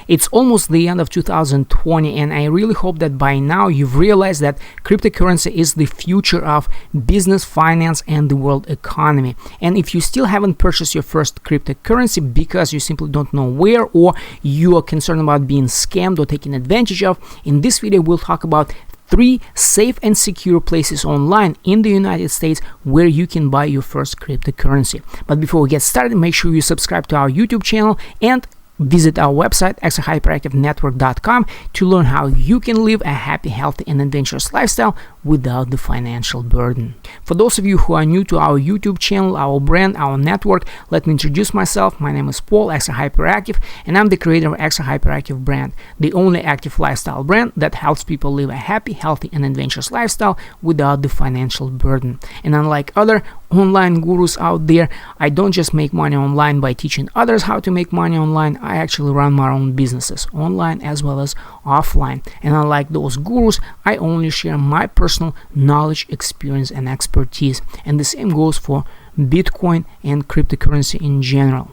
It's almost the end of 2020, and I really hope that by now you've realized that cryptocurrency is the future of business, finance, and the world economy. And if you still haven't purchased your first cryptocurrency because you simply don't know where, or you are concerned about being scammed or taken advantage of, in this video we'll talk about 3 safe and secure places online in the United States where you can buy your first cryptocurrency. But before we get started, make sure you subscribe to our YouTube channel and visit our website extrahyperactivenetwork.com to learn how you can live a happy, healthy, and adventurous lifestyle without the financial burden. For those of you who are new to our YouTube channel, our brand, our network, let me introduce myself. My name is Paul, Extra Hyperactive, and I'm the creator of Extra Hyperactive brand, the only active lifestyle brand that helps people live a happy, healthy, and adventurous lifestyle without the financial burden. And unlike other online gurus out there, I don't just make money online by teaching others how to make money online. I actually run my own businesses, online as well as offline. And unlike those gurus, I only share my personal knowledge, experience, and expertise. And the same goes for Bitcoin and cryptocurrency in general.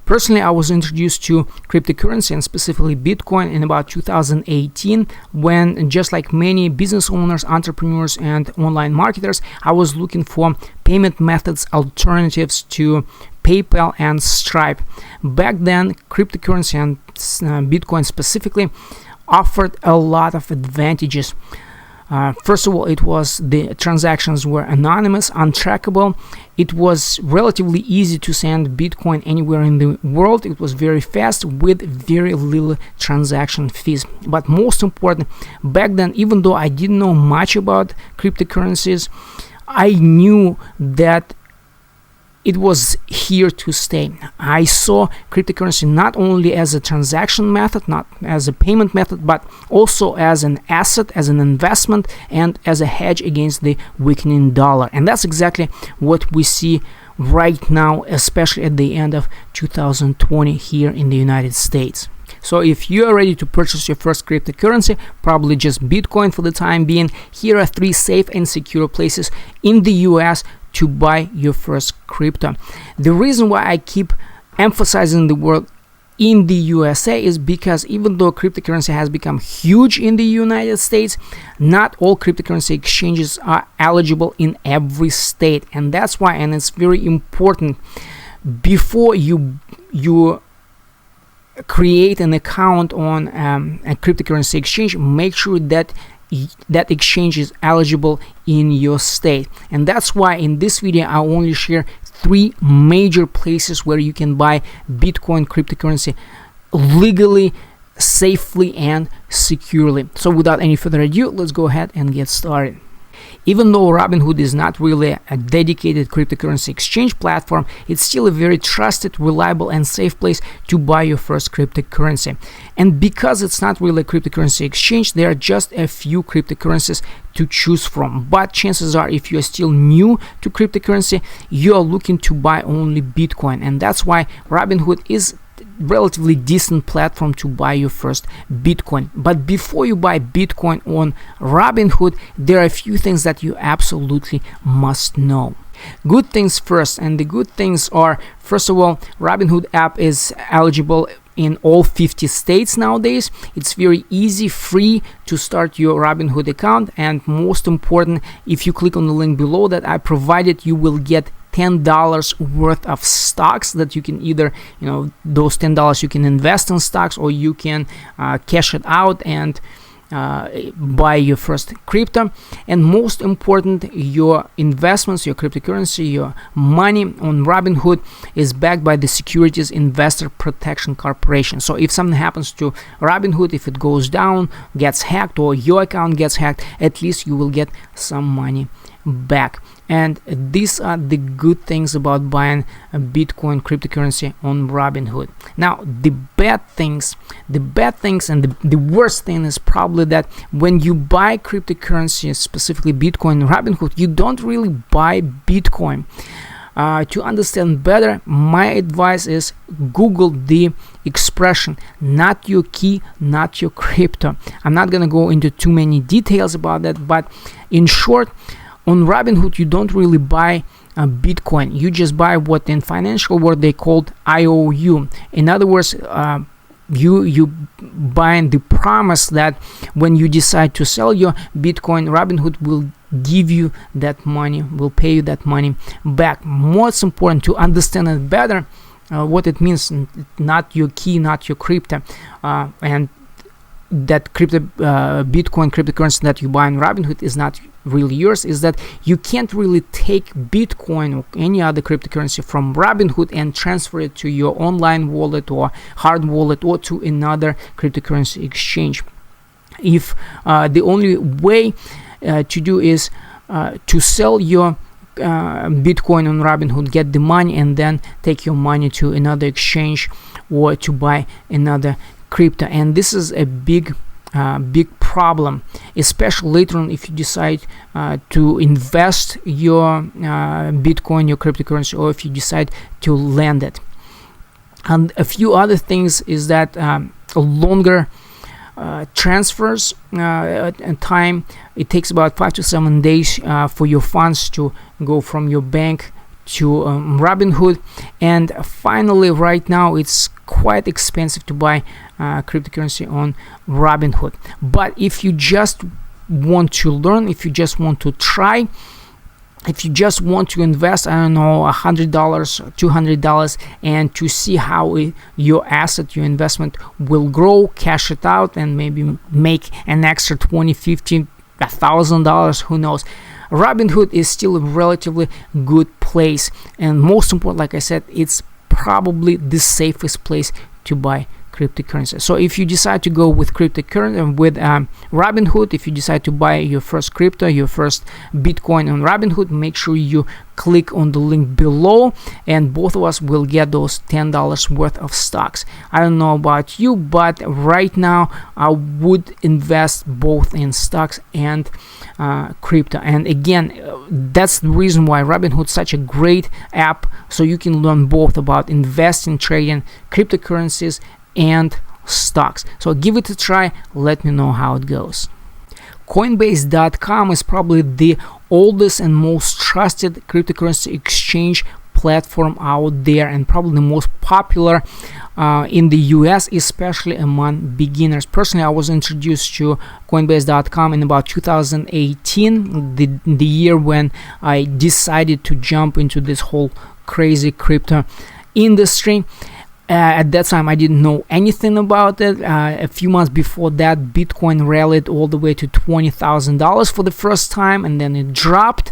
Personally, I was introduced to cryptocurrency and specifically Bitcoin in about 2018 when, just like many business owners, entrepreneurs, and online marketers, I was looking for payment methods alternatives to PayPal and Stripe. Back then, cryptocurrency and Bitcoin specifically offered a lot of advantages. First of all, the transactions were anonymous, untrackable. It was relatively easy to send Bitcoin anywhere in the world. It was very fast with very little transaction fees. But most important, back then, even though I didn't know much about cryptocurrencies, I knew that it was here to stay. I saw cryptocurrency not only as a transaction method, not as a payment method, but also as an asset, as an investment, and as a hedge against the weakening dollar. And that's exactly what we see right now, especially at the end of 2020 here in the United States. So if you are ready to purchase your first cryptocurrency, probably just Bitcoin for the time being, here are 3 safe and secure places in the US to buy your first crypto. The reason why I keep emphasizing the word in the USA is because even though cryptocurrency has become huge in the United States, not all cryptocurrency exchanges are eligible in every state. And that's why, and it's very important, before you create an account on a cryptocurrency exchange, make sure that that exchange is eligible in your state. And that's why in this video I only share 3 major places where you can buy Bitcoin cryptocurrency legally, safely, and securely. So without any further ado, let's go ahead and get started. Even though Robinhood is not really a dedicated cryptocurrency exchange platform, it's still a very trusted, reliable, and safe place to buy your first cryptocurrency. And because it's not really a cryptocurrency exchange, there are just a few cryptocurrencies to choose from. But chances are, if you are still new to cryptocurrency, you are looking to buy only Bitcoin. And that's why Robinhood is relatively decent platform to buy your first Bitcoin. But before you buy Bitcoin on Robinhood, there are a few things that you absolutely must know. Good things first, and the good things are, first of all, Robinhood app is eligible in all 50 states nowadays. It's very easy, free to start your Robinhood account, and most important, if you click on the link below that I provided, you will get $10 worth of stocks that you can either, those $10 you can invest in stocks, or you can cash it out and buy your first crypto. And most important, your investments, your cryptocurrency, your money on Robinhood is backed by the Securities Investor Protection Corporation. So if something happens to Robinhood, if it goes down, gets hacked, or your account gets hacked, at least you will get some money back. And these are the good things about buying a Bitcoin cryptocurrency on Robinhood. Now, the bad things and the worst thing is probably that when you buy cryptocurrency, specifically Bitcoin on Robinhood, you don't really buy Bitcoin. To understand better, my advice is Google the expression, not your key, not your crypto. I'm not gonna go into too many details about that, but in short, on Robinhood, you don't really buy Bitcoin. You just buy what in financial world they called IOU. In other words, you buying the promise that when you decide to sell your Bitcoin, Robinhood will give you that money, will pay you that money back. Most important to understand it better, what it means, not your key, not your crypto, and that Bitcoin cryptocurrency that you buy in Robinhood is not really yours, is that you can't really take Bitcoin or any other cryptocurrency from Robinhood and transfer it to your online wallet or hard wallet or to another cryptocurrency exchange. If the only way to do is to sell your Bitcoin on Robinhood, get the money, and then take your money to another exchange or to buy another crypto. And this is a big problem, especially later on if you decide to invest your Bitcoin, your cryptocurrency, or if you decide to lend it. And a few other things is that longer transfers and time. It takes about 5 to 7 days for your funds to go from your bank to Robinhood. And finally, right now it's quite expensive to buy cryptocurrency on Robinhood. But if you just want to learn, if you just want to try, if you just want to invest, I don't know, $100, $200, and to see how your asset, your investment will grow, cash it out, and maybe make an extra $20, $50, $1,000, who knows. Robinhood is still a relatively good place, and most important, like I said, it's probably the safest place to buy cryptocurrency. So if you decide to go with cryptocurrency, with Robinhood, if you decide to buy your first crypto, your first Bitcoin on Robinhood, make sure you click on the link below, and both of us will get those $10 worth of stocks. I don't know about you, but right now I would invest both in stocks and crypto. And again, that's the reason why Robinhood is such a great app, so you can learn both about investing, trading, cryptocurrencies, and stocks. So give it a try, let me know how it goes. Coinbase.com is probably the oldest and most trusted cryptocurrency exchange platform out there, and probably the most popular in the US, especially among beginners. Personally, I was introduced to Coinbase.com in about 2018, the year when I decided to jump into this whole crazy crypto industry. At that time, I didn't know anything about it. A few months before that, Bitcoin rallied all the way to $20,000 for the first time, and then it dropped.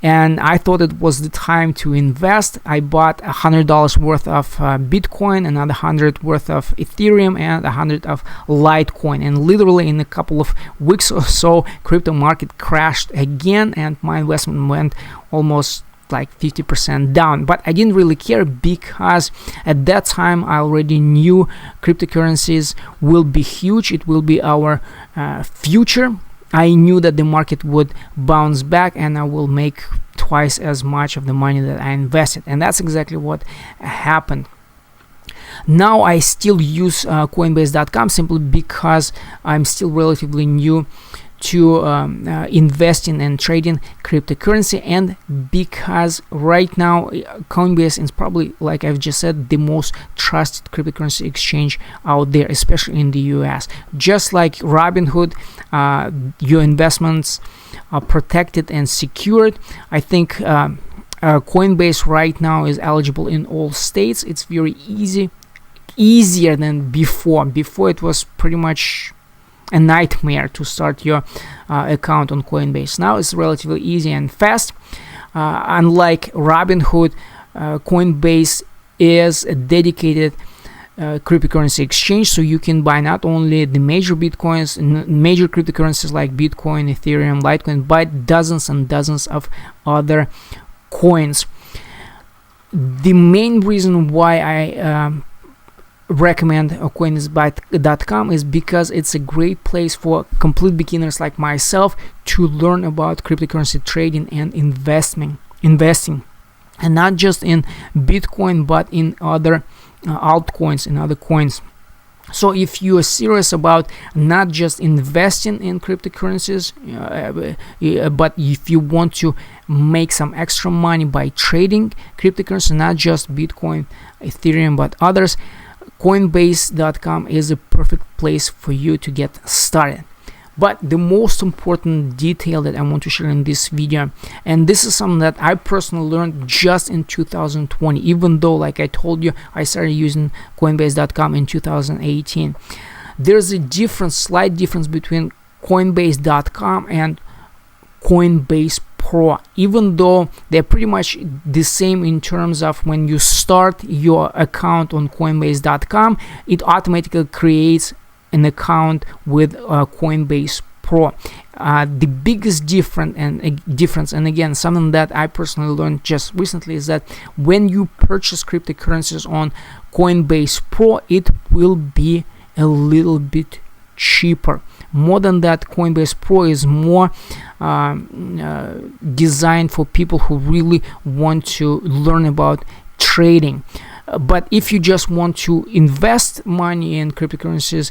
And I thought it was the time to invest. I bought $100 worth of Bitcoin, another $100 worth of Ethereum, and $100 of Litecoin. And literally in a couple of weeks or so, crypto market crashed again, and my investment went almost like 50% down. But I didn't really care, because at that time I already knew cryptocurrencies will be huge. It will be our future. I knew that the market would bounce back and I will make twice as much of the money that I invested, and that's exactly what happened. Now I still use Coinbase.com simply because I'm still relatively new to investing and trading cryptocurrency, and because right now Coinbase is probably, like I've just said, the most trusted cryptocurrency exchange out there, especially in the US. Just like Robinhood, your investments are protected and secured. I think Coinbase right now is eligible in all states. It's very easier than before. Before it was pretty much a nightmare to start your account on Coinbase. Now it's relatively easy and fast. Unlike Robinhood, Coinbase is a dedicated cryptocurrency exchange, so you can buy not only the major Bitcoins, major cryptocurrencies like Bitcoin, Ethereum, Litecoin, but dozens and dozens of other coins. The main reason why I recommend Coinbase.com is because it's a great place for complete beginners like myself to learn about cryptocurrency trading and investing, and not just in Bitcoin but in other altcoins and other coins. So if you are serious about not just investing in cryptocurrencies, but if you want to make some extra money by trading cryptocurrency, not just Bitcoin, Ethereum, but others, Coinbase.com is a perfect place for you to get started. But the most important detail that I want to share in this video, and this is something that I personally learned just in 2020, even though, like I told you, I started using Coinbase.com in 2018. There's a slight difference between Coinbase.com and Coinbase Pro, even though they're pretty much the same in terms of when you start your account on Coinbase.com, it automatically creates an account with Coinbase Pro. The biggest difference, and again, something that I personally learned just recently, is that when you purchase cryptocurrencies on Coinbase Pro, it will be a little bit cheaper. More than that, Coinbase Pro is more designed for people who really want to learn about trading. But if you just want to invest money in cryptocurrencies,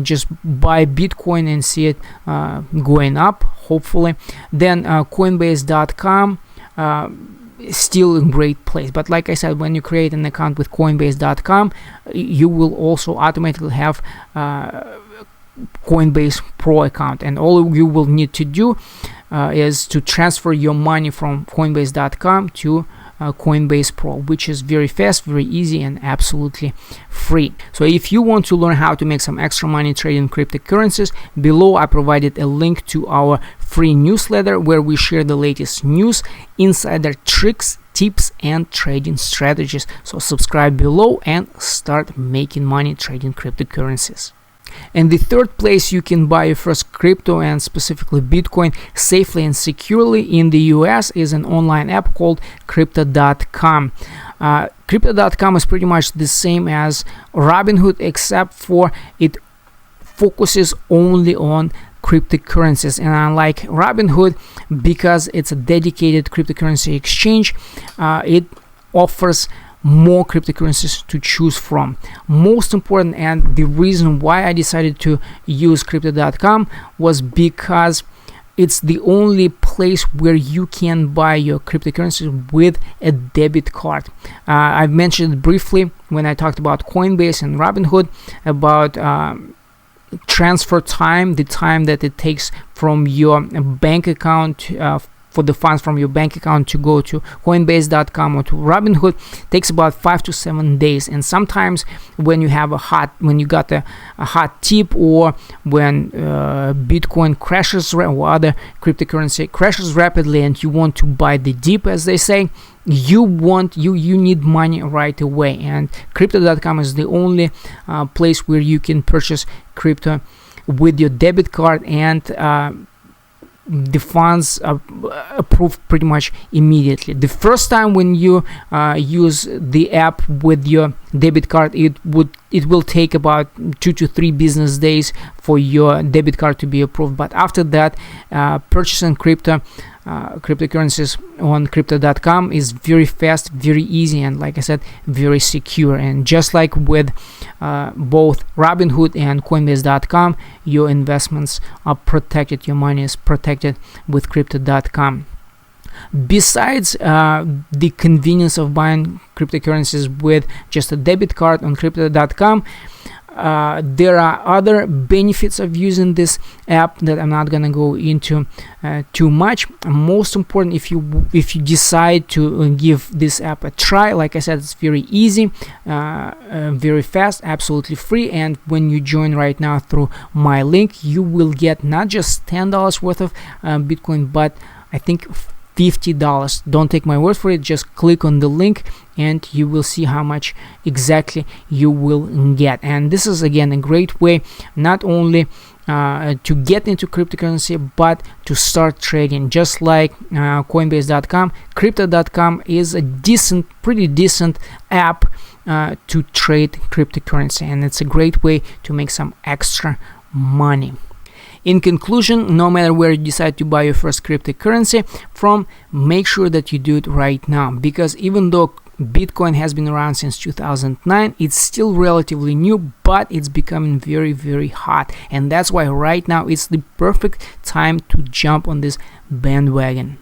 just buy Bitcoin and see it going up, hopefully, then Coinbase.com is still a great place. But like I said, when you create an account with Coinbase.com, you will also automatically have Coinbase Pro account, and all you will need to do is to transfer your money from Coinbase.com to Coinbase Pro, which is very fast, very easy, and absolutely free. So if you want to learn how to make some extra money trading cryptocurrencies, below I provided a link to our free newsletter where we share the latest news, insider tricks, tips, and trading strategies. So subscribe below and start making money trading cryptocurrencies. And the third place you can buy your first crypto, and specifically Bitcoin, safely and securely in the US is an online app called Crypto.com. Crypto.com is pretty much the same as Robinhood, except for it focuses only on cryptocurrencies. And unlike Robinhood, because it's a dedicated cryptocurrency exchange, it offers more cryptocurrencies to choose from. Most important, and the reason why I decided to use Crypto.com was because it's the only place where you can buy your cryptocurrencies with a debit card. I've mentioned briefly when I talked about Coinbase and Robinhood about transfer time, the time that it takes from your bank account for the funds from your bank account to go to Coinbase.com or to Robinhood takes about 5 to 7 days. And sometimes when you have when you got a hot tip, or when Bitcoin crashes or other cryptocurrency crashes rapidly, and you want to buy the dip, as they say, you need money right away. And Crypto.com is the only place where you can purchase crypto with your debit card, and the funds are approved pretty much immediately. The first time when you use the app with your debit card, it will take about 2 to 3 business days for your debit card to be approved. But after that, purchasing cryptocurrencies on Crypto.com is very fast, very easy, and like I said, very secure. And just like with both Robinhood and Coinbase.com, your investments are protected, your money is protected with Crypto.com. Besides the convenience of buying cryptocurrencies with just a debit card on Crypto.com, there are other benefits of using this app that I'm not gonna go into too much. Most important, if you decide to give this app a try, like I said, it's very easy, very fast, absolutely free. And when you join right now through my link, you will get not just $10 worth of Bitcoin, but I think $50. Don't take my word for it, just click on the link and you will see how much exactly you will get. And this is again a great way not only to get into cryptocurrency, but to start trading. Just like Coinbase.com, Crypto.com is a pretty decent app to trade cryptocurrency, and it's a great way to make some extra money. In conclusion, no matter where you decide to buy your first cryptocurrency from, make sure that you do it right now, because even though Bitcoin has been around since 2009, it's still relatively new, but it's becoming very, very hot, and that's why right now it's the perfect time to jump on this bandwagon.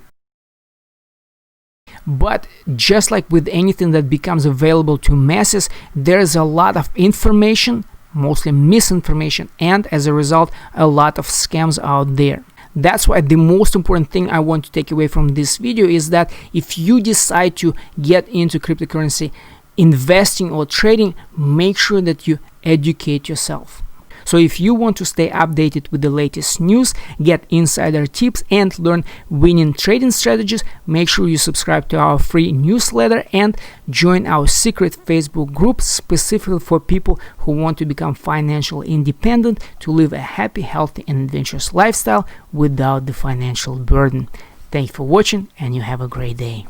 But just like with anything that becomes available to masses, there is a lot of information, mostly misinformation, and as a result, a lot of scams out there. That's why the most important thing I want to take away from this video is that if you decide to get into cryptocurrency investing or trading, make sure that you educate yourself. So if you want to stay updated with the latest news, get insider tips, and learn winning trading strategies, make sure you subscribe to our free newsletter and join our secret Facebook group specifically for people who want to become financially independent, to live a happy, healthy, and adventurous lifestyle without the financial burden. Thank you for watching, and you have a great day.